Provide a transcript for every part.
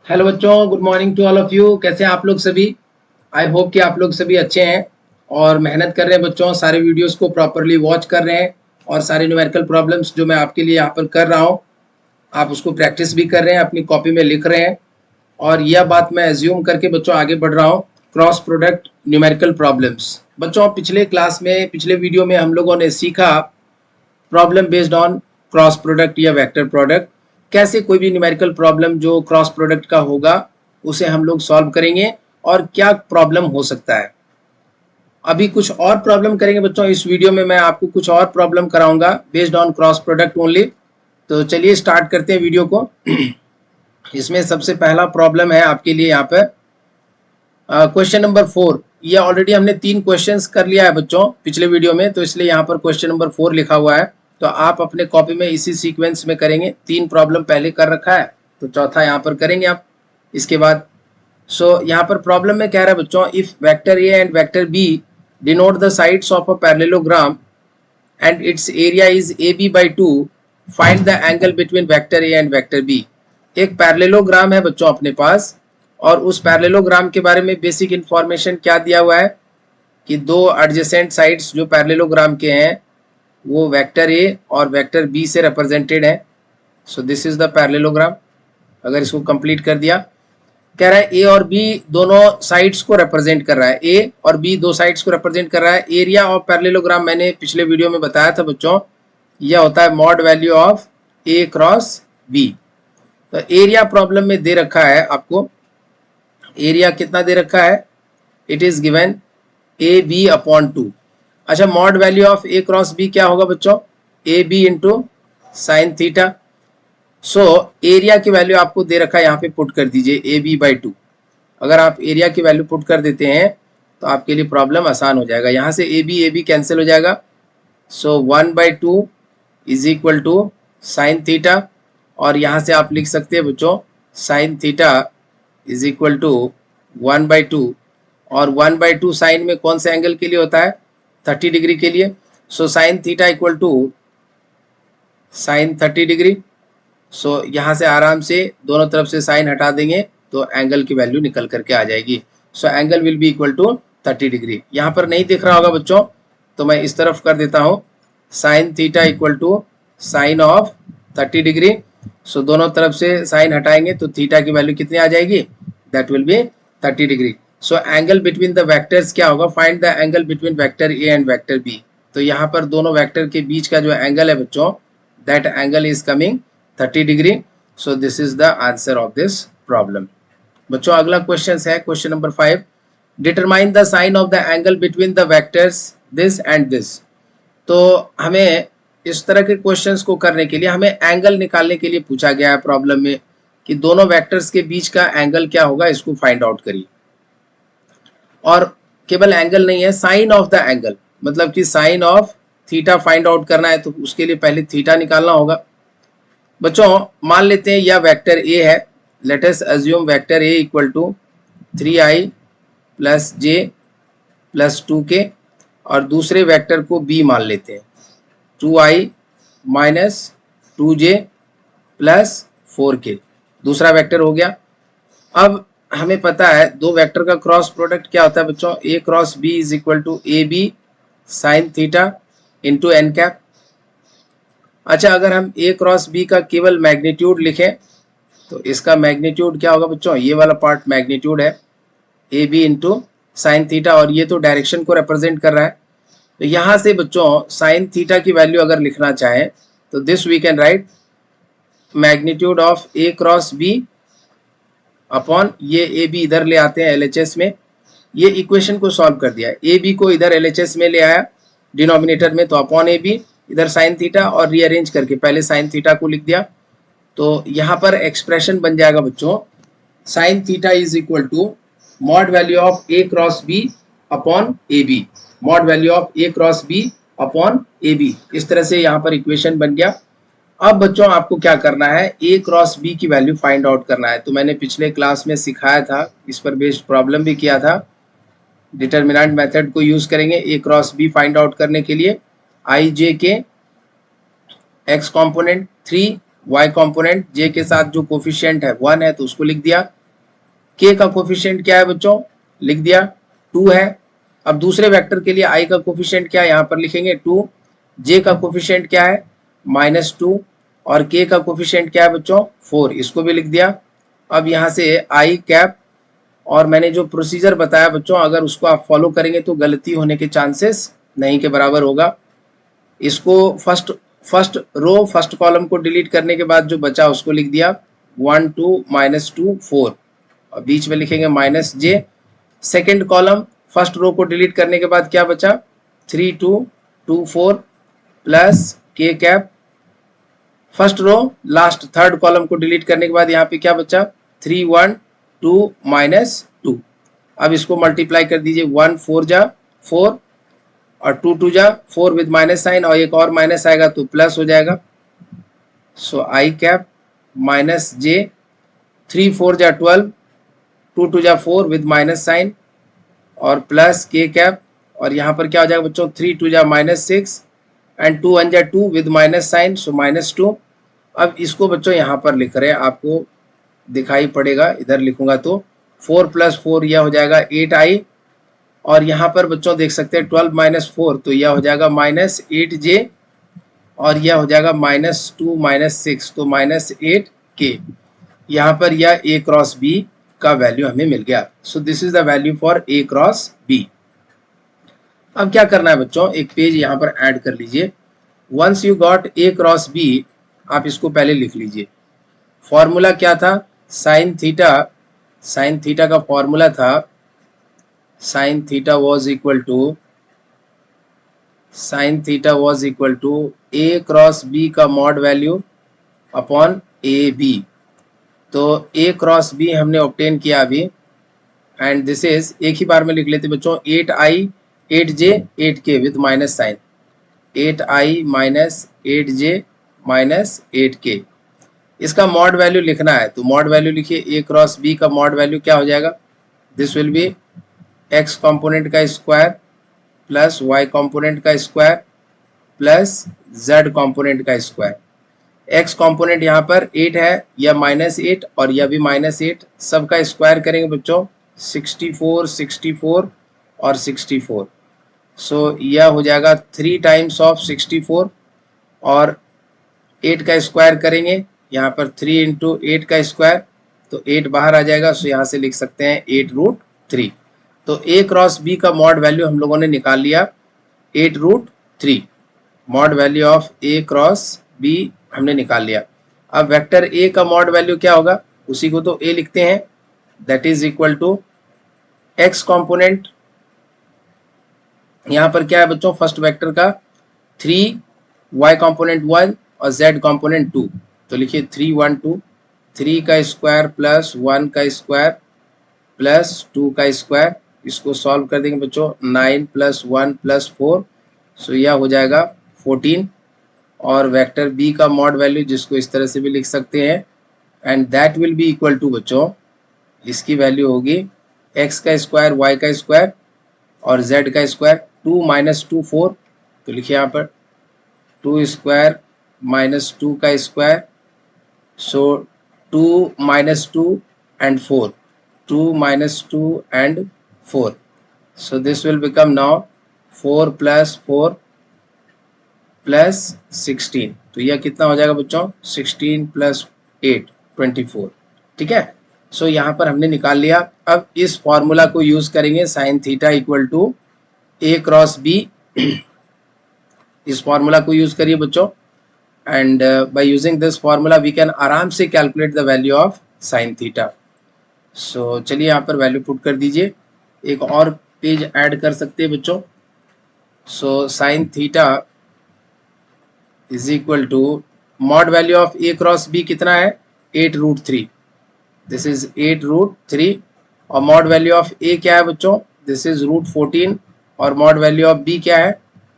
Hello बच्चों, good morning to all of you. कैसे हैं आप लोग सभी? आई होप कि आप लोग सभी अच्छे हैं और मेहनत कर रहे हैं बच्चों। सारे वीडियोस को प्रॉपरली वॉच कर रहे हैं और सारे न्यूमेरिकल प्रॉब्लम्स जो मैं आपके लिए यहाँ पर कर रहा हूँ, आप उसको प्रैक्टिस भी कर रहे हैं, अपनी कॉपी में लिख रहे हैं। और यह बात मैं एज्यूम करके बच्चों आगे बढ़ रहा हूँ। Cross product numerical problems. बच्चों, पिछले क्लास में, पिछले वीडियो में हम लोगों ने सीखा problem based on cross product या वेक्टर प्रोडक्ट। कैसे कोई भी न्यूमेरिकल प्रॉब्लम जो क्रॉस प्रोडक्ट का होगा उसे हम लोग सॉल्व करेंगे और क्या प्रॉब्लम हो सकता है। अभी कुछ और प्रॉब्लम करेंगे बच्चों। इस वीडियो में मैं आपको कुछ और प्रॉब्लम कराऊंगा based on cross product only. तो चलिए स्टार्ट करते हैं वीडियो को। इसमें सबसे पहला प्रॉब्लम है आपके लिए यहाँ पे क्वेश्चन नंबर 4। ये ऑलरेडी हमने 3 क्वेश्चंस कर लिया है बच्चों पिछले वीडियो में, तो इसलिए यहाँ पर क्वेश्चन नंबर 4 लिखा हुआ है। तो आप अपने कॉपी में इसी सीक्वेंस में करेंगे। 3 प्रॉब्लम पहले कर रखा है, तो चौथा यहाँ पर करेंगे आप इसके बाद। यहाँ पर प्रॉब्लम में कह रहा है बच्चों, if vector A and vector B denote the sides of a parallelogram and its area is A B by 2, find the angle between vector A and vector B. एक पैरेललोग्राम है बच्चों अपने पास, और उस पैरेललोग्राम के बारे में बेसिक इंफॉर्मेशन क्या दिया हुआ है कि दो एडजेसेंट साइड्स जो पैरेललोग्राम के हैं वो वेक्टर ए और वेक्टर बी से रिप्रेजेंटेड है। So this is the parallelogram. अगर इसको कंप्लीट कर दिया, कह रहा है ए और बी दोनों साइड्स को रिप्रेजेंट कर रहा है। ए और बी दो साइड्स को रिप्रेजेंट कर रहा है। एरिया ऑफ पैरेललोग्राम मैंने पिछले वीडियो में बताया था बच्चों, यह होता है mod value of A cross B. तो एरिया प्रॉब्लम में दे रखा है आपको। एरिया कितना दे रखा है? It is given A B upon 2। अच्छा, mod value of A cross B क्या होगा बच्चों? A B into sine theta. So area की वैल्यू आपको दे रखा है, यहाँ पे पुट कर दीजिए ए बी बाई 2। अगर आप एरिया की वैल्यू पुट कर देते हैं तो आपके लिए प्रॉब्लम आसान हो जाएगा। यहाँ से ए बी कैंसिल हो जाएगा। So 1/2 is equal to sine theta, और यहाँ से आप लिख सकते हैं बच्चों sine theta is equal to 1/2, और 1/2 साइन में कौन से एंगल के लिए होता है? 30 डिग्री के लिए। So sine theta equal to sine 30 degree. So यहाँ से आराम से दोनों तरफ से साइन हटा देंगे तो एंगल की वैल्यू निकल करके आ जाएगी। So angle will be equal to 30 degree. यहाँ पर नहीं दिख रहा होगा बच्चों, तो मैं इस तरफ कर देता हूँ, sine theta equal to sine of 30 degree. So दोनों तरफ से साइन हटाएंगे तो थीटा की वैल्यू कितनी आ जाएगी? That will be 30 degree. So angle between the vectors क्या होगा? Find the angle between vector A and vector B. तो यहाँ पर दोनों वेक्टर के बीच का जो एंगल है बच्चों, that angle is coming 30 degree. So this is the answer of this problem. बच्चों अगला क्वेश्चन है question number 5। Determine the sine of the angle between the vectors this and this. तो हमें इस तरह के क्वेश्चंस को करने के लिए हमें एंगल निकालने के लिए पूछा गया है प्रॉब्लम में कि दोनों वेक्टर्स के बीच का एंगल क्या होगा, इसको फाइंड आउट करिए। और केवल एंगल नहीं है, साइन ऑफ द एंगल, मतलब कि sine of theta find out करना है, तो उसके लिए पहले थीटा निकालना होगा। बच्चों मान लेते हैं यह वेक्टर ए है। Let us assume vector A equal to 3i plus J plus 2k, और दूसरे वेक्टर को बी मान लेते हैं 2i minus 2j plus 4k। दूसरा वेक्टर हो गया। अब हमें पता है दो वेक्टर का क्रॉस प्रोडक्ट क्या होता है बच्चों? A cross B is equal to A B sine theta into N cap. अच्छा, अगर हम ए क्रॉस बी का केवल मैग्नीट्यूड लिखें तो इसका मैग्नीट्यूड क्या होगा बच्चों? ये वाला पार्ट मैग्नीट्यूड है A B into sine theta, और ये तो डायरेक्शन को रिप्रेजेंट कर रहा है। तो यहाँ से बच्चों साइन थीटा की वैल्यू अगर लिखना चाहें तो this we can write magnitude of A cross B upon ये ए बी इधर ले आते हैं LHS में। ये इक्वेशन को सॉल्व कर दिया, ए बी को इधर LHS में ले आया डिनोमिनेटर में, तो अपॉन ए बी इधर साइन थीटा, और रीअरेंज करके पहले साइन थीटा को लिख दिया। तो यहाँ पर एक्सप्रेशन बन जाएगा बच्चों sine theta is equal to mod value of A cross B upon A B, mod value of A cross B upon A B. इस तरह से यहाँ पर इक्वेशन बन गया। अब बच्चों आपको क्या करना है? ए क्रॉस बी की वैल्यू फाइंड आउट करना है। तो मैंने पिछले क्लास में सिखाया था, इस पर बेस्ड प्रॉब्लम भी किया था। डिटरमिनेंट मेथड को यूज करेंगे ए क्रॉस बी फाइंड आउट करने के लिए। आई जे के एक्स कॉम्पोनेंट 3, वाई कॉम्पोनेंट जे के साथ जो कोफिशिएंट है 1 है तो उसको लिख दिया, k का कोफिशिएंट क्या है बच्चों, लिख दिया 2 है। अब दूसरे वेक्टर के लिए i का कोफिशिएंट क्या है, यहाँ पर लिखेंगे 2, j का कोफिशिएंट क्या है -2 और k का कोफिशिएंट क्या है बच्चों 4, इसको भी लिख दिया। अब यहाँ से i कैप, और मैंने जो प्रोसीजर बताया बच्चों अगर उसको आप फॉलो करेंगे तो गलती होने के चांसेस नहीं के बराबर होगा। इसको फर्स्ट रो फर्स्ट कॉलम को डिलीट करने के बाद जो बचा उसको लिख दिया 1 2 -2 4 और बीच में लिखेंगे -j। Second column first row को डिलीट करने के बाद क्या बचा 3 2 2 4 plus k cap. First row last third column को डिलीट करने के बाद यहाँ पे क्या बचा 3 1 2 -2। अब इसको मल्टीप्लाई कर दीजिए 1 4 जा 4 और 2 2 जा 4 विद माइनस साइन और एक और माइनस आएगा तो प्लस हो जाएगा। सो आई कैप माइनस j 3 4 जा 12 2 2 जा 4 विद माइनस साइन और प्लस k कैप और यहाँ पर क्या हो जाएगा बच्चों 3 2 जा -6 एंड 2 1 जा 2 विद माइनस साइन सो -2। अब इसको बच्चों यहाँ पर लिख रहे हैं, आपको दिखाई पड़ेगा, इधर लिखूंगा तो 4 + 4 यह हो जाएगा 8i और यहाँ पर बच्चों देख सकते हैं 12 - 4 तो यह हो जाएगा -8j और यह हो जाएगा -2 - 6 तो -8k। यहाँ पर यह a क्रॉस b का वैल्यू हमें मिल गया। सो this is the value for a cross b। अब क्या करना है बच्चों, एक पेज यहाँ पर ऐड कर लीजिए। Once you got a cross b, आप इसको पहले लिख लीजिए। फॉर्मूला क्या था, साइन थीटा का फॉर्मूला था sine theta was equal to a cross b का mod value upon A B. तो a क्रॉस b हमने ऑब्टेन किया अभी एंड दिस इज, एक ही बार में लिख लेते बच्चों 8i 8j 8k with minus sine 8i minus 8j minus 8k। इसका मॉड वैल्यू लिखना है तो मॉड वैल्यू लिखिए, a क्रॉस b का मॉड वैल्यू क्या हो जाएगा, this will be x component का स्क्वायर प्लस y कंपोनेंट का स्क्वायर प्लस z कंपोनेंट का स्क्वायर। x कंपोनेंट यहाँ पर 8 है, यह -8 और यह भी -8, सबका स्क्वायर करेंगे बच्चों 64 64 और 64। सो यह हो जाएगा 3 टाइम्स ऑफ 64 और 8 का स्क्वायर करेंगे यहाँ पर 3 × 8 का स्क्वायर तो 8 बाहर आ जाएगा। सो यहाँ से लिख सकते हैं 8√3। तो a क्रॉस b का मॉड वैल्यू हम लोगों ने निकाल लिया 8√3। Mod value of a cross b हमने निकाल लिया। अब वेक्टर a का मॉड वैल्यू क्या होगा, उसी को तो a लिखते हैं, that is equal to x component, यहाँ पर क्या है बच्चों फर्स्ट वेक्टर का 3, y कंपोनेंट 1 और z कंपोनेंट 2। तो लिखिए 3 1 2, 3 का स्क्वायर प्लस 1 का स्क्वायर प्लस 2 का स्क्वायर। इसको सॉल्व कर देंगे बच्चों 9 + 1 + 4 सो यह हो जाएगा 14 और वेक्टर b का मॉड वैल्यू जिसको इस तरह से भी लिख सकते हैं and that will be equal to बच्चों, इसकी वैल्यू होगी x का स्क्वायर y का स्क्वायर और z का स्क्वायर 2 - 2 4। तो लिखिए यहाँ पर 2 स्क्वायर -2 का square so 2 - 2 and 4 2 - 2 and 4 so this will become now 4 + 4 + 16। तो यह कितना हो जाएगा बच्चों 16 + 8 24। ठीक है, सो यहाँ पर हमने निकाल लिया। अब इस फॉर्मूला को यूज करेंगे sine theta equal to a cross b। इस फॉर्मूला को यूज करिए बच्चों and by using this formula we can आराम से calculate the value of sine theta. So चलिए यहाँ पर वैल्यू पुट कर दीजिए, एक और पेज ऐड कर सकते हैं बच्चों। So sine theta is equal to mod value of a cross b कितना है 8√3, दिस इज 8√3 और मॉड वैल्यू ऑफ a क्या है बच्चों, दिस इज √14 और मॉड वैल्यू ऑफ b क्या है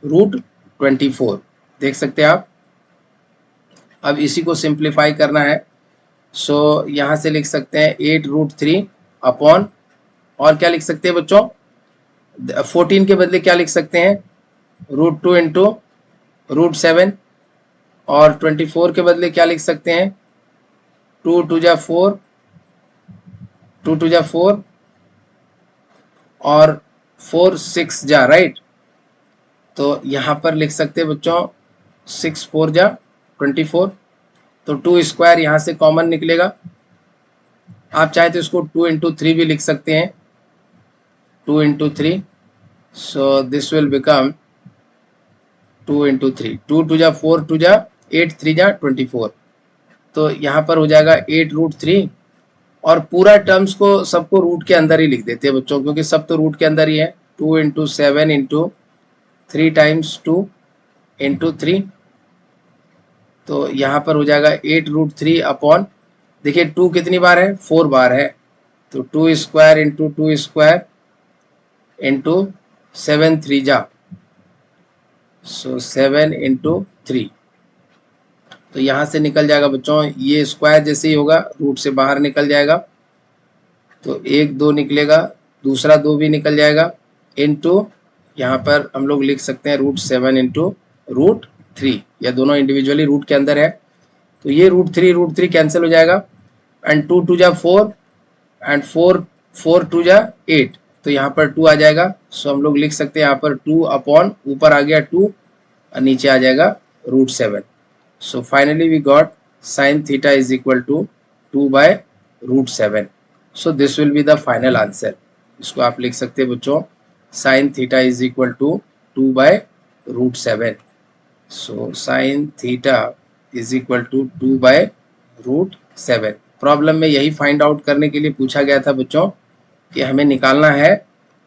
√24। देख सकते हैं आप। अब इसी को सिंप्लीफाई करना है सो यहाँ से लिख सकते हैं 8√3 अपॉन, और क्या लिख सकते हैं बच्चों 14 के बदले क्या लिख सकते हैं √2 × √7 और 24 के बदले क्या लिख सकते हैं 2 2 जा 4 2 2 जा 4 और 4 6 जा, राइट। तो यहाँ पर लिख सकते हैं बच्चों 6 4 जा 24। तो 2 स्क्वायर यहाँ से कॉमन निकलेगा। आप चाहे तो इसको 2 इंटू 3 भी लिख सकते हैं, 2 into 3। So this will become 2 into 3, 2 2 जा 4 2 जा 8 3 जा 24। तो यहाँ पर हो जाएगा 8 रूट 3। और पूरा टर्म्स को सबको रूट के अंदर ही लिख देते हैं बच्चों, क्योंकि सब तो रूट के अंदर ही है। 2 इंटू 7 इंटू 3 टाइम्स 2 इंटू 3। तो यहाँ पर हो जाएगा 8 रूट 3 अपॉन, देखिए 2 कितनी बार है, 4 बार है। तो 2 स्क्वायर इंटू 2 स्क्वायर इंटू 7 3 जा, सो 7 इंटू 3। तो यहाँ से निकल जाएगा बच्चों, ये स्क्वायर जैसे ही होगा रूट से बाहर निकल जाएगा। तो 1 2 निकलेगा, दूसरा 2 भी निकल जाएगा, इंटू यहाँ पर हम लोग लिख सकते हैं √7 इंटू √3, या दोनों इंडिविजुअली रूट के अंदर है। तो ये √3 कैंसिल हो जाएगा, एंड 2 2 जा 4 एंड 4 4 2 जा 8। तो यहाँ पर 2 आ जाएगा। सो हम लोग लिख सकते हैं यहाँ पर 2 अपॉन, ऊपर आ गया 2 और नीचे आ जाएगा √7। So finally we got sin theta is equal to 2 by √7. So this will be the final answer. इसको आप लिख सकते हैं बच्चों, sin theta is equal to 2 by √7. So sin theta is equal to 2 by √7. Problem में यही find out करने के लिए पूछा गया था बच्चों कि हमें निकालना है।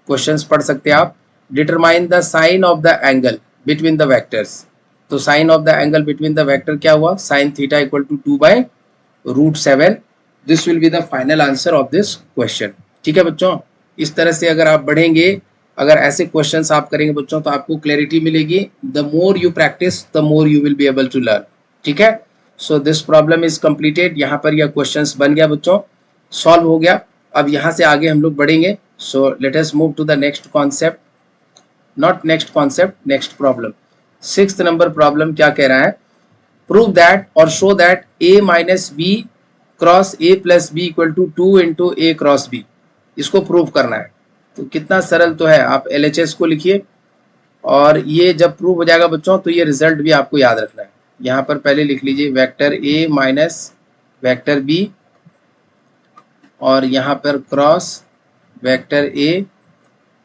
क्वेश्चंस पढ़ सकते हैं आप। Determine the sine of the angle between the vectors. तो sine of the angle between the vector क्या हुआ, sine theta equal to 2 by √7। This will be the final answer of this question. ठीक है बच्चों, इस तरह से अगर आप बढ़ेंगे, अगर ऐसे क्वेश्चंस आप करेंगे बच्चों, तो आपको क्लैरिटी मिलेगी। The more you practice the more you will be able to learn. ठीक है, so this problem is completed. यहाँ पर यह क्वेश्चंस बन गया बच्चों, सॉल्व हो गया। अब यहाँ से आगे हम लोग बढ़ेंगे। So let us move to the next concept, not next concept, next problem. 6th number problem क्या कह रहा है, प्रूव दैट और show that a minus B cross a plus B equal to 2 into A cross B. इसको prove करना है। तो कितना सरल तो है, आप LHS को लिखिए, और ये जब प्रूव हो जाएगा बच्चों तो ये रिजल्ट भी आपको याद रखना है। यहाँ पर पहले लिख लीजिए vector a minus vector b, और यहाँ पर cross vector a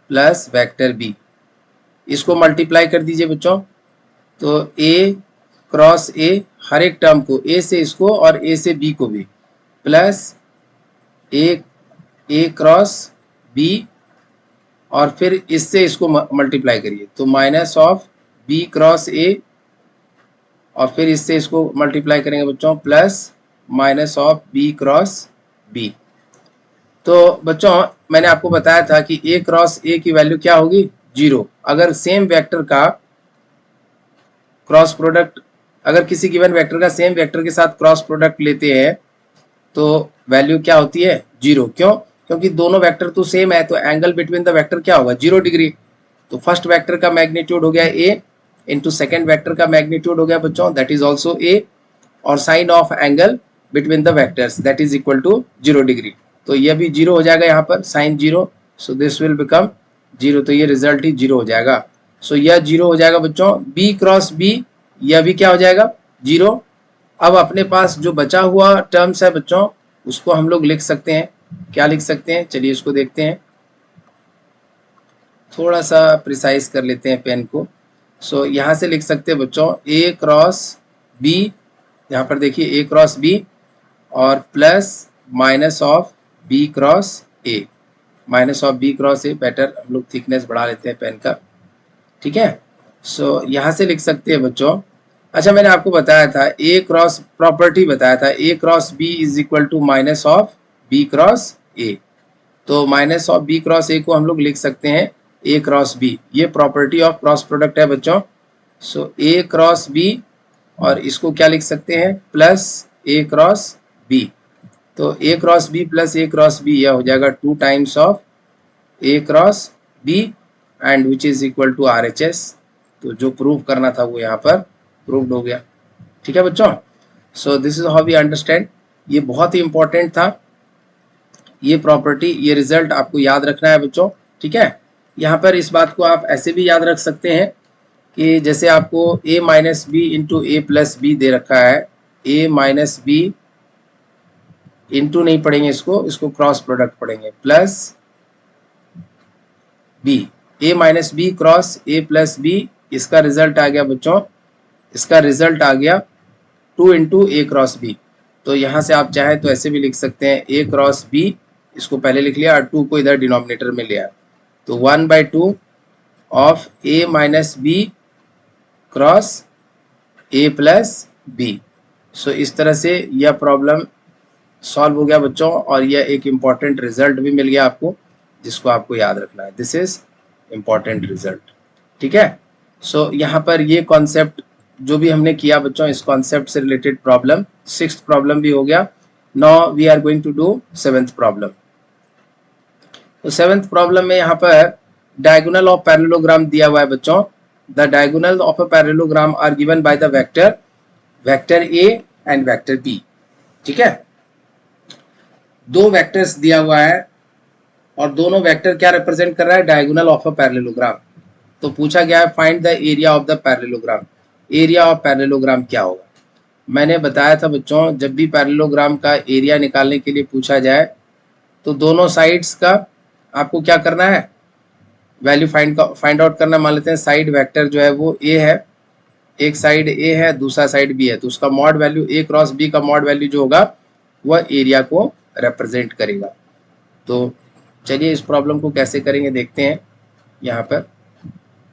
plus vector b। इसको मल्टीप्लाई कर दीजिए बच्चों। तो a क्रॉस a, हर एक टर्म को, a से इसको और a से b को भी, प्लस a क्रॉस b, और फिर इससे इसको मल्टीप्लाई करिए। तो minus of b cross a, और फिर इससे इसको मल्टीप्लाई करेंगे बच्चों, plus minus of b cross b। तो बच्चों मैंने आपको बताया था कि a क्रॉस a की वैल्यू क्या होगी, 0। अगर सेम वेक्टर का क्रॉस प्रोडक्ट, अगर किसी गिवन वेक्टर का सेम वेक्टर के साथ क्रॉस प्रोडक्ट लेते हैं तो वैल्यू क्या होती है, 0। क्यों, क्योंकि दोनों वेक्टर तो सेम है, तो एंगल बिटवीन द वेक्टर क्या होगा, 0 डिग्री। तो फर्स्ट वेक्टर का मैग्नीट्यूड हो गया a इंटू सेकेंड वेक्टर का मैग्नीट्यूड हो गया बच्चों, दैट इज ऑल्सो a, और sine of angle between the vectors that is equal to 0 degree. तो यह भी 0 हो जाएगा यहाँ पर, sine 0। So this will become 0। तो ये रिजल्ट ही 0 हो जाएगा। सो यह 0 हो जाएगा बच्चों। b क्रॉस b, यह भी क्या हो जाएगा, 0। अब अपने पास जो बचा हुआ टर्म्स है बच्चों, उसको हम लोग लिख सकते हैं। क्या लिख सकते हैं, चलिए इसको देखते हैं। थोड़ा सा प्रिसाइज कर लेते हैं पेन को। सो यहाँ से लिख सकते हैं बच्चों a क्रॉस b, यहाँ पर देखिए a क्रॉस b, और plus minus of b cross a, minus of b cross a। Better हम लोग थिकनेस बढ़ा लेते हैं पेन का। ठीक है, सो यहाँ से लिख सकते हैं बच्चों। अच्छा, मैंने आपको बताया था a क्रॉस, प्रॉपर्टी बताया था, a cross b is equal to minus of b cross a। तो minus of b cross a को हम लोग लिख सकते हैं a क्रॉस b। ये प्रॉपर्टी ऑफ क्रॉस प्रोडक्ट है बच्चों। सो a क्रॉस b, और इसको क्या लिख सकते हैं, प्लस a क्रॉस b। तो a cross b plus a cross b, यह हो जाएगा 2 times of a cross b, and which is equal to RHS। तो जो प्रूव करना था वो यहाँ पर प्रूव्ड हो गया। ठीक है बच्चों, so this is how we understand. ये बहुत ही इंपॉर्टेंट था, ये प्रॉपर्टी, ये रिजल्ट आपको याद रखना है बच्चों, ठीक है। यहाँ पर इस बात को आप ऐसे भी याद रख सकते हैं कि जैसे आपको a minus B into A plus B दे रखा है, a माइनस बी इंटू नहीं पढ़ेंगे इसको क्रॉस प्रोडक्ट पढ़ेंगे, plus B, a minus B cross a plus B, इसका रिजल्ट आ गया बच्चों, इसका रिजल्ट आ गया 2 इंटू ए क्रॉस बी। तो यहाँ से आप चाहे तो ऐसे भी लिख सकते हैं a क्रॉस b, इसको पहले लिख लिया और 2 को इधर डिनोमिनेटर में लिया, तो 1/2 of a minus B cross a plus B. So इस तरह से यह प्रॉब्लम सॉल्व हो गया बच्चों, और यह एक इम्पॉर्टेंट रिजल्ट भी मिल गया आपको, जिसको आपको याद रखना है। दिस इज इम्पॉर्टेंट रिजल्ट, ठीक है। सो यहाँ पर ये कॉन्सेप्ट जो भी हमने किया बच्चों, इस कॉन्सेप्ट से रिलेटेड प्रॉब्लम, 6th प्रॉब्लम भी हो गया। Now we are going to do 7th problem. तो 7th प्रॉब्लम में यहाँ पर डायगोनल ऑफ पैरेललोग्राम दिया हुआ है बच्चों। The diagonal of a parallelogram are given by the vector A and vector B, ठीक है। दो वेक्टर्स दिया हुआ है और दोनों वेक्टर क्या रिप्रेजेंट कर रहा है, डायगोनल ऑफ अ पैरेललोग्राम। तो पूछा गया है find the area of the parallelogram. Area of parallelogram क्या होगा? मैंने बताया था बच्चों, जब भी पैरेललोग्राम का एरिया निकालने के लिए पूछा जाए तो दोनों साइड्स का आपको क्या करना है, वैल्यू फाइंड आउट करना। मान लेते हैं साइड वेक्टर जो है वो a है, एक साइड a है, दूसरा साइड b है, तो उसका mod value a cross b का मॉड वैल्यू जो होगा वह एरिया को रिप्रेजेंट करेगा। तो चलिए इस प्रॉब्लम को कैसे करेंगे देखते हैं यहाँ पर।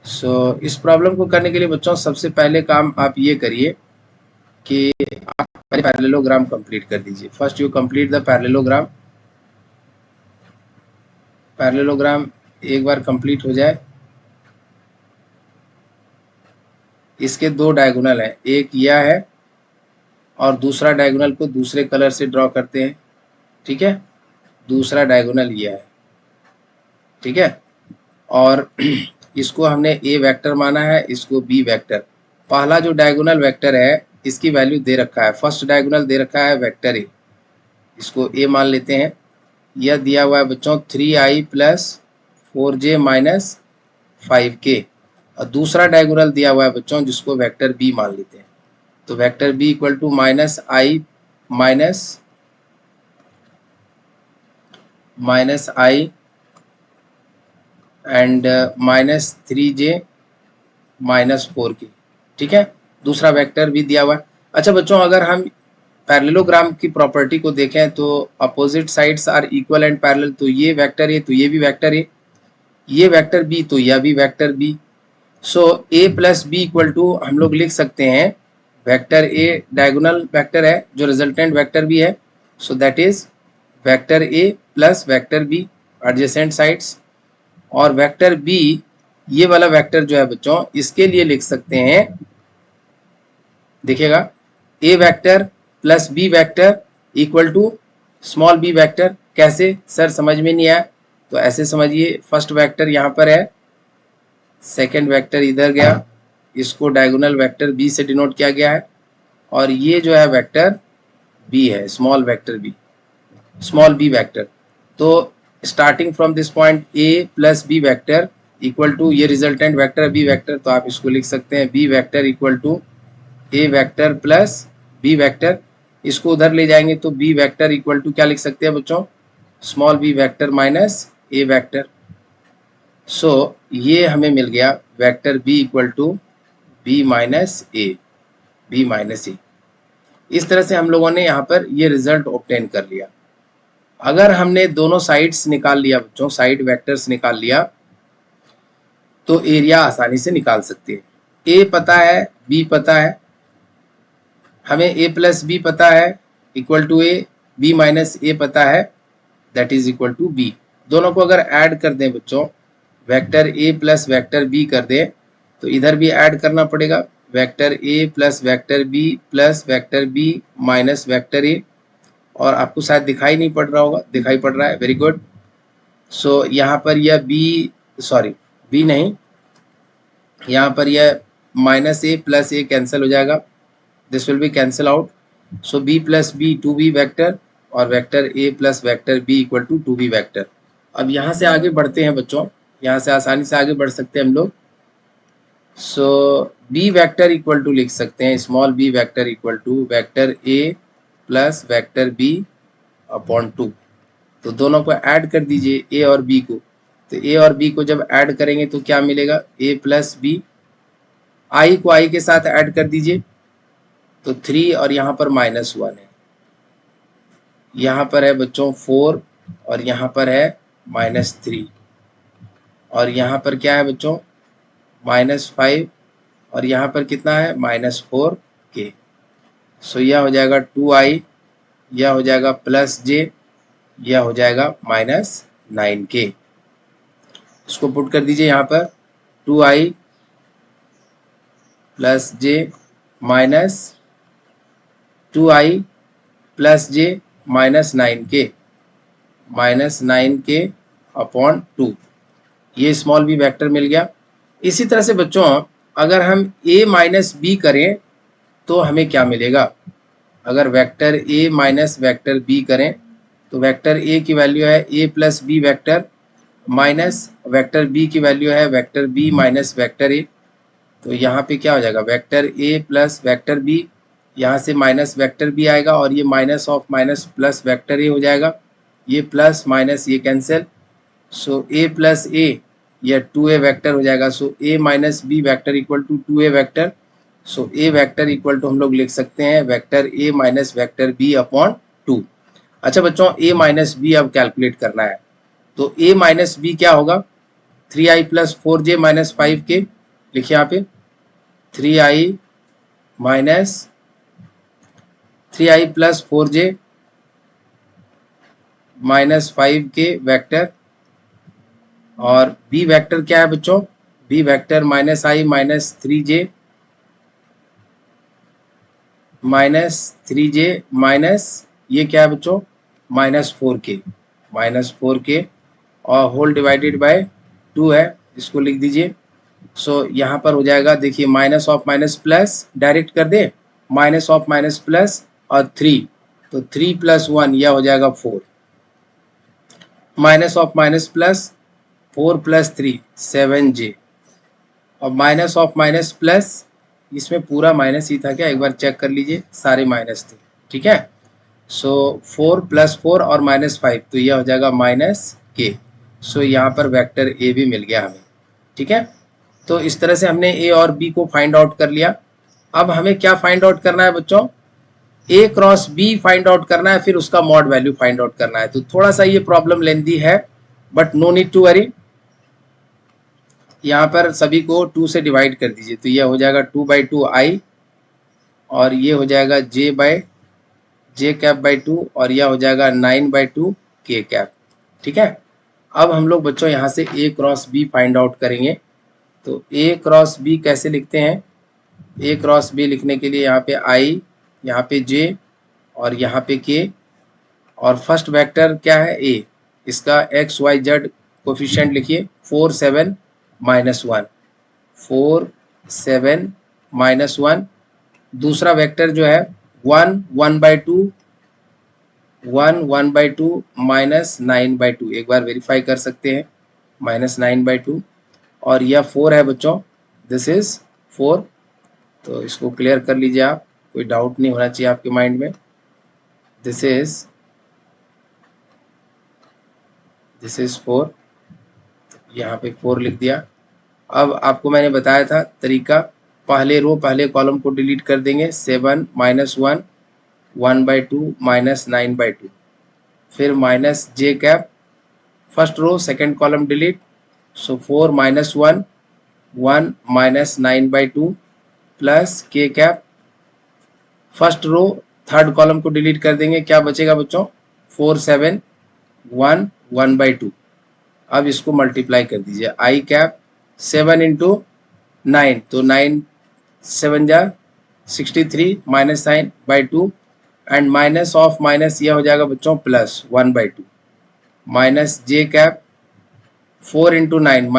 सो इस प्रॉब्लम को करने के लिए बच्चों सबसे पहले काम आप ये करिए कि आप पहले पैरेललोग्राम कंप्लीट कर दीजिए। First you complete the parallelogram. Parallelogram एक बार कंप्लीट हो जाए, इसके दो डायगोनल हैं, एक यह है और दूसरा डायगोनल को दूसरे कलर से ड्रॉ करते हैं, ठीक है। दूसरा डायगोनल यह है, ठीक है। और इसको हमने a वेक्टर माना है, इसको b वेक्टर। पहला जो डायगोनल वेक्टर है इसकी वैल्यू दे रखा है, फर्स्ट डायगोनल दे रखा है वेक्टर a, इसको a मान लेते हैं। यह दिया हुआ है बच्चों 3i plus 4j minus 5k, और दूसरा डायगोनल दिया हुआ है बच्चों जिसको वेक्टर b मान लेते हैं। तो vector b equal to minus i minus i and minus 3j minus 4k, ठीक है। दूसरा वेक्टर भी दिया हुआ है। अच्छा बच्चों, अगर हम पैरेललोग्राम की प्रॉपर्टी को देखें तो opposite sides are equal and parallel, तो ये वेक्टर ए तो ये भी वेक्टर ए, ये वेक्टर बी तो यह भी vector B. So a plus B equal to हम लोग लिख सकते हैं, वेक्टर ए डायगोनल वेक्टर है जो रिजल्टेंट वेक्टर भी है, so that is vector A plus vector B adjacent sides. और वेक्टर बी ये वाला वेक्टर जो है बच्चों, इसके लिए लिख सकते हैं, देखिएगा A vector plus B vector equal to small B vector. कैसे सर, समझ में नहीं आया? तो ऐसे समझिए, फर्स्ट वेक्टर यहाँ पर है, सेकंड वेक्टर इधर गया, इसको डायगोनल वेक्टर बी से डिनोट किया गया है, और ये जो है वेक्टर बी है, small vector B, small B vector. तो starting from this point A plus B vector equal to ये रिजल्टेंट वेक्टर बी वेक्टर, तो आप इसको लिख सकते हैं B vector equal to A vector plus B vector. इसको उधर ले जाएंगे तो बी वेक्टर इक्वल टू क्या लिख सकते हैं बच्चों, small B vector minus A vector. So ये हमें मिल गया vector B equal to B minus A, B minus A. इस तरह से हम लोगों ने यहाँ पर ये रिजल्ट ऑब्टेन कर लिया। अगर हमने दोनों साइड्स निकाल लिया बच्चों, साइड वेक्टर्स निकाल लिया, तो एरिया आसानी से निकाल सकते हैं। ए पता है, बी पता है, हमें a प्लस बी पता है equal to A, B minus A पता है that is equal to B. दोनों को अगर ऐड कर दें बच्चों, vector a plus vector b कर दें, तो इधर भी ऐड करना पड़ेगा, vector a plus vector b plus vector b minus vector a। और आपको शायद दिखाई नहीं पड़ रहा होगा, दिखाई पड़ रहा है, वेरी गुड। सो यहाँ पर यह b नहीं, यहाँ पर यह minus a plus a cancel हो जाएगा, this will be cancel out, so b plus b 2b vector और vector A plus vector B equal to 2b vector. अब यहाँ से आगे बढ़ते हैं बच्चों, यहाँ से आसानी से आगे बढ़ सकते हैं हम लोग। So B vector equal to लिख सकते हैं, small B vector equal to vector A plus vector B upon 2। तो दोनों को ऐड कर दीजिए, ए और बी को। तो ए और बी को जब ऐड करेंगे तो क्या मिलेगा, ए प्लस बी। आई को आई के साथ ऐड कर दीजिए, तो 3 और यहाँ पर -1 है। यहाँ पर है बच्चों 4 और यहाँ पर है -3 और यहाँ पर क्या है बच्चों -5 और यहाँ पर कितना है -4k। सो यह हो जाएगा 2i, यह हो जाएगा +j, यह हो जाएगा -9k। इसको पुट कर दीजिए यहाँ पर, 2i plus j minus 2i plus j -9k upon 2। ये स्मॉल बी वेक्टर मिल गया। इसी तरह से बच्चों अगर हम a माइनस बी करें तो हमें क्या मिलेगा, अगर vector a minus vector b करें तो वेक्टर a की वैल्यू है a plus B vector minus vector b की वैल्यू है vector b minus vector a। तो यहाँ पे क्या हो जाएगा, vector a plus vector b, यहाँ से माइनस वेक्टर b आएगा और ये minus of minus plus vector a हो जाएगा, ये प्लस माइनस ये cancel. So a plus a यह 2a वेक्टर हो जाएगा। So a minus B vector equal to 2a vector. So a vector equal to हम लोग लिख सकते हैं vector a minus vector b upon 2। अच्छा बच्चों a माइनस बी अब कैलकुलेट करना है, तो a माइनस बी क्या होगा, 3i plus 4j minus 5k। लिखिए यहाँ पे 3i minus 3i plus 4j minus 5k vector. और b वेक्टर क्या है बच्चों, b vector -i minus 3j minus ये क्या है बच्चों -4k और होल डिवाइडेड बाय 2 है, इसको लिख दीजिए। सो यहाँ पर हो जाएगा, देखिए minus of minus plus direct कर दे, माइनस ऑफ माइनस प्लस और 3, तो 3 + 1 यह हो जाएगा 4, minus of minus plus 4 + 3 7j और माइनस ऑफ माइनस प्लस, इसमें पूरा माइनस ही था क्या, एक बार चेक कर लीजिए, सारे माइनस थे, ठीक है। सो 4 + 4 और -5, तो यह हो जाएगा -k। सो यहाँ पर वेक्टर a भी मिल गया हमें, ठीक है। तो इस तरह से हमने a और b को फाइंड आउट कर लिया। अब हमें क्या फाइंड आउट करना है बच्चों, a cross b find out करना है, फिर उसका मॉड वैल्यू फाइंड आउट करना है। तो थोड़ा सा ये प्रॉब्लम लेंथी है, but no need to worry. यहाँ पर सभी को 2 से डिवाइड कर दीजिए, तो यह हो जाएगा 2/2i और ये हो जाएगा j कैप बाई 2 और यह हो जाएगा 9/2 k कैप, ठीक है। अब हम लोग बच्चों यहाँ से a cross b find out करेंगे। तो a क्रॉस b कैसे लिखते हैं, a क्रॉस b लिखने के लिए यहाँ पे i, यहाँ पे j और यहाँ पे k और फर्स्ट वेक्टर क्या है a, इसका x y z कोफिशिएंट लिखिए 4 7 -1 4 7 -1। दूसरा वेक्टर जो है 1 1/2 1 1/2 -9/2, एक बार वेरीफाई कर सकते हैं, -9/2 और यह 4 है बच्चों, दिस इज 4। तो इसको क्लियर कर लीजिए आप, कोई डाउट नहीं होना चाहिए आपके माइंड में। दिस इज 4, यहाँ पे 4 लिख दिया। अब आपको मैंने बताया था तरीका, पहले रो पहले कॉलम को डिलीट कर देंगे, 7 -1 1/2 -9/2, फिर -j cap, first row second column delete. So 4 -1 1 -9/2 plus k cap, first row third column को डिलीट कर देंगे, क्या बचेगा बच्चों 4 7 1 1/2। अब इसको मल्टीप्लाई कर दीजिए, i कैप 7 × 9, तो 9 7 जा 63 -9/2 एंड माइनस ऑफ माइनस यह हो जाएगा बच्चों plus 1/2 minus j cap 4 × 9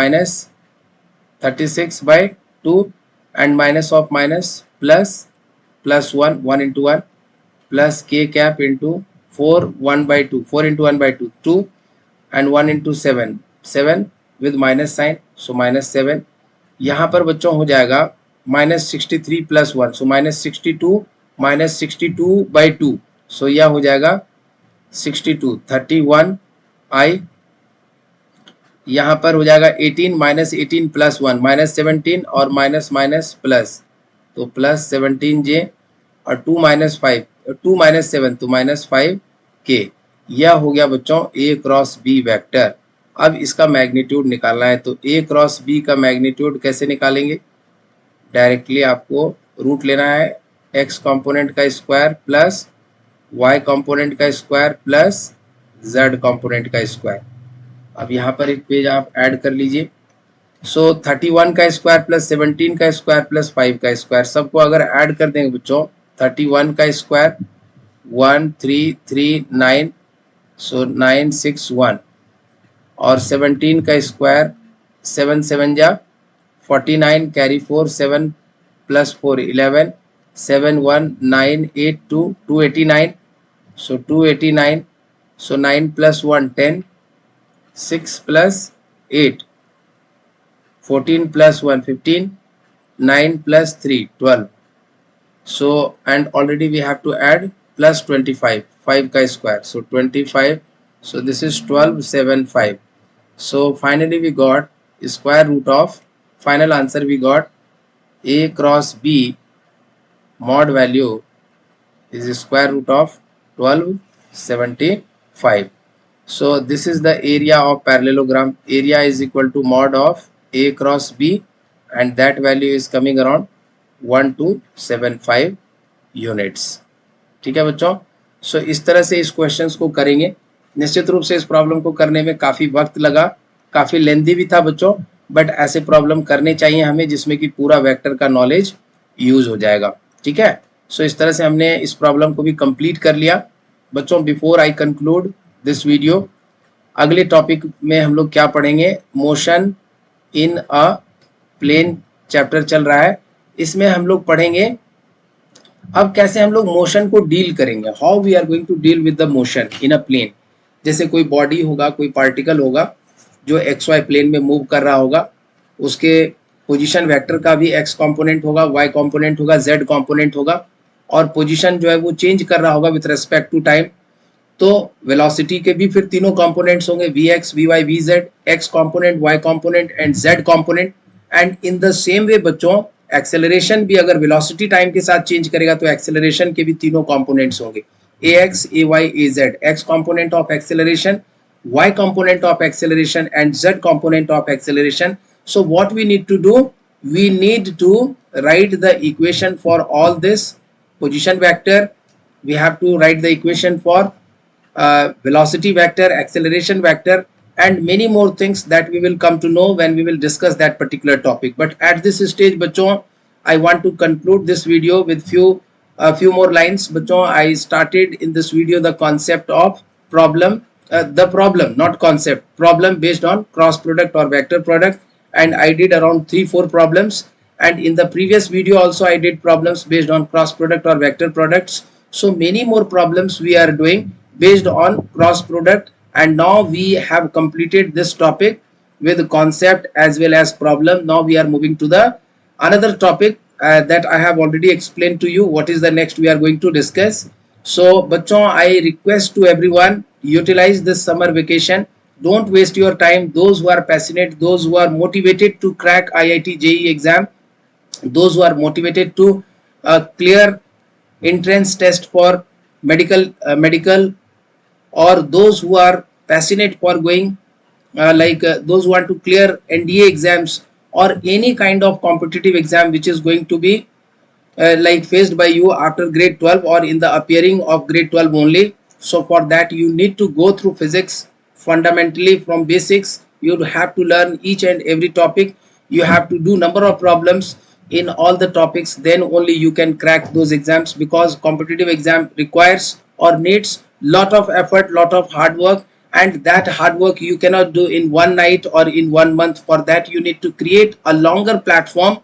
-36/2 and minus of minus plus 1 1 × 1 plus k cap × 4 1 by 2, 4 into 1 by 2 2, and 1 into 7 7 with minus sine, so minus 7. यहाँ पर बच्चों हो जाएगा -63 प्लस 1, सो -62 बाई 2, सो यह हो जाएगा 62 31 आई. यहाँ पर हो जाएगा 18 -18 प्लस 1 -17 और माइनस माइनस प्लस, तो प्लस 17 जे और 2 - 5 2 - 7 तो -5 के. यह हो गया बच्चों A क्रॉस B वेक्टर. अब इसका मैग्नीट्यूड निकालना है, तो A क्रॉस B का मैग्नीट्यूड कैसे निकालेंगे? डायरेक्टली आपको रूट लेना है x कंपोनेंट का स्क्वायर प्लस y कंपोनेंट का स्क्वायर प्लस z कंपोनेंट का स्क्वायर. अब यहाँ पर एक पेज आप ऐड कर लीजिए. सो 31 का स्क्वायर प्लस 17 का स्क्वायर प्लस 5 का स्क्वायर, सबको अगर ऐड कर देंगे बच्चों, 31 का स्क्वायर 1339, सो 961, और 17 का स्क्वायर 7 7 जा 49, carry 4 7 plus 4 11, 7 1 9 8 2 289, so 289, so 9 plus 1 10, 6 plus 8 14 plus 1 15, 9 plus 3 12. So and already we have to add plus 25, 5 ka square, so 25, so this is 12 7 5. So finally we got square root of, final answer we got A cross B mod value is square root of 1275. So this is the area of parallelogram. Area is equal to mod of A cross B and that value is coming around 1275 units. ठीक है बच्चों. सो इस तरह से इस questions को करेंगे. निश्चित रूप से इस प्रॉब्लम को करने में काफ़ी वक्त लगा, काफ़ी लेंदी भी था बच्चों, बट ऐसे प्रॉब्लम करने चाहिए हमें जिसमें कि पूरा वेक्टर का नॉलेज यूज हो जाएगा. ठीक है. सो इस तरह से हमने इस प्रॉब्लम को भी कंप्लीट कर लिया. बच्चों before I conclude this video, अगले टॉपिक में हम लोग क्या पढ़ेंगे? Motion in a plane chapter चल रहा है. इसमें हम लोग पढ़ेंगे अब कैसे हम लोग मोशन को डील करेंगे, how we are going to deal with the motion in a plane. जैसे कोई बॉडी होगा, कोई पार्टिकल होगा जो एक्स वाई प्लेन में मूव कर रहा होगा, उसके पोजीशन वेक्टर का भी एक्स कंपोनेंट होगा, वाई कंपोनेंट होगा, जेड कंपोनेंट होगा, और पोजीशन जो है वो चेंज कर रहा होगा विथ रेस्पेक्ट टू टाइम. तो वेलोसिटी के भी फिर तीनों कंपोनेंट्स होंगे, V X V Y V Z, X component Y component and Z component. And in the same way बच्चों एक्सेलरेशन भी अगर वेलोसिटी टाइम के साथ चेंज करेगा तो एक्सेलरेशन के भी तीनों कंपोनेंट्स होंगे, A X A Y A Z, X component of acceleration, y component of acceleration and z component of acceleration. So what we need to do, we need to write the equation for all this position vector, we have to write the equation for velocity vector, acceleration vector, and many more things that we will come to know when we will discuss that particular topic. But at this stage bachon, I want to conclude this video with few more lines. Bachon, I started in this video the concept of problem, the problem, not concept, problem based on cross product or vector product, and I did around 3-4 problems. And in the previous video also I did problems based on cross product or vector products. So many more problems we are doing based on cross product, and now we have completed this topic with concept as well as problem. Now we are moving to the another topic that I have already explained to you. What is the next we are going to discuss? So bachon, I request to everyone, utilize this summer vacation. Don't waste your time. Those who are passionate, those who are motivated to crack IIT JEE exam, those who are motivated to clear entrance test for medical, or those who are passionate for going those who want to clear NDA exams or any kind of competitive exam which is going to be faced by you after grade 12 or in the appearing of grade 12 only. So for that you need to go through physics fundamentally from basics. You have to learn each and every topic. You have to do number of problems in all the topics, then only you can crack those exams, because competitive exam requires or needs lot of effort, lot of hard work, and that hard work you cannot do in one night or in 1 month. For that you need to create a longer platform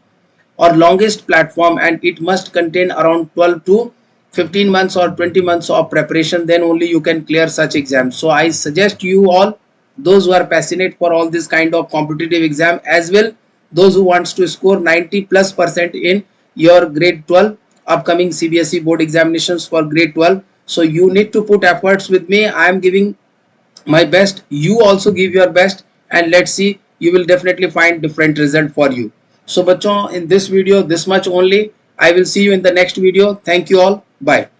or longest platform, and it must contain around 12 to 15 months or 20 months of preparation, then only you can clear such exams. So I suggest you all, those who are passionate for all this kind of competitive exam, as well those who wants to score 90+% in your grade 12 upcoming CBSE board examinations for grade 12. So you need to put efforts with me. I am giving my best, you also give your best, and let's see, you will definitely find different result for you. So बच्चों, in this video this much only. I will see you in the next video. Thank you all. Bye.